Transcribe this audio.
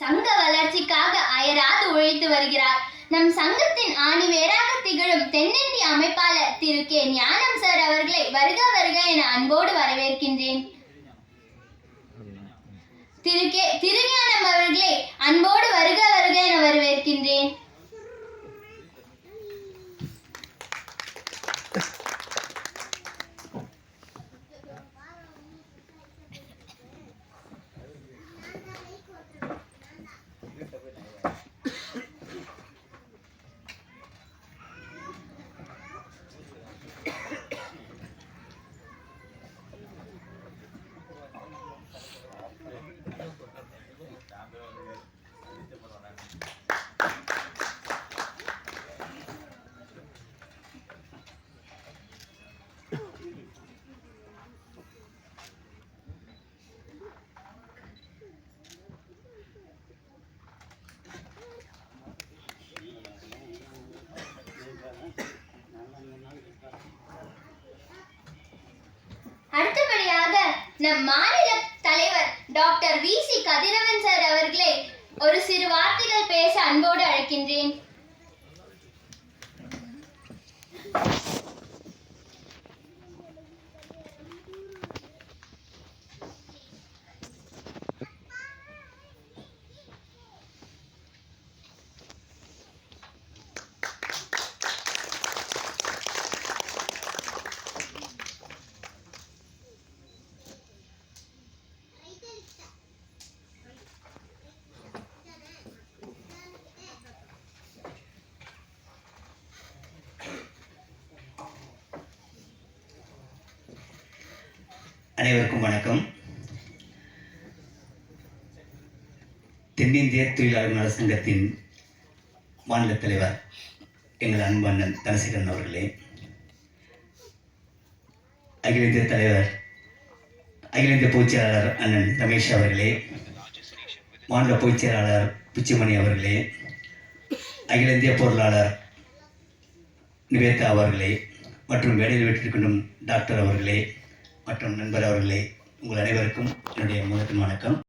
சங்க வளர்ச்சிக்காக அயராது உழைத்து வருகிறார். நம் சங்கத்தின் ஆணிவேராக திகழும் தென்னிந்திய அமைப்பாளர் திரு கே ஞானம் சார் அவர்களை வருக வருக என அன்போடு வரவேற்கின்றேன். திருஞானம் அவர்களை அன்போடு வருக வருக என வரவேற்கின்றேன். அடுத்தபடியாக நம் மாநில தலைவர் டாக்டர் வி.சி. கதிரவன் சார் அவர்களை ஒரு சிறு வார்த்தைகள் பேச அன்போடு அழைக்கின்றேன். அனைவருக்கும் வணக்கம். தென்னிந்திய தொழிலாளர் நல சங்கத்தின் மாநில தலைவர் எங்கள் அன்பு அண்ணன் தனசேகரன் அவர்களே, அகில இந்திய தலைவர் அகில இந்திய பொதுச் செயலாளர் அண்ணன் ரமேஷ் அவர்களே, மாநில பொதுச் செயலாளர் பிச்சுமணி அவர்களே, அகில இந்திய பொருளாளர் நிவேதா அவர்களே மற்றும் வேலையில் வெற்றிருக்கும் டாக்டர் அவர்களே மற்றும் நண்பர் அவர்களே, உங்கள் அனைவருக்கும் என்னுடைய முதற்கண் வணக்கம்.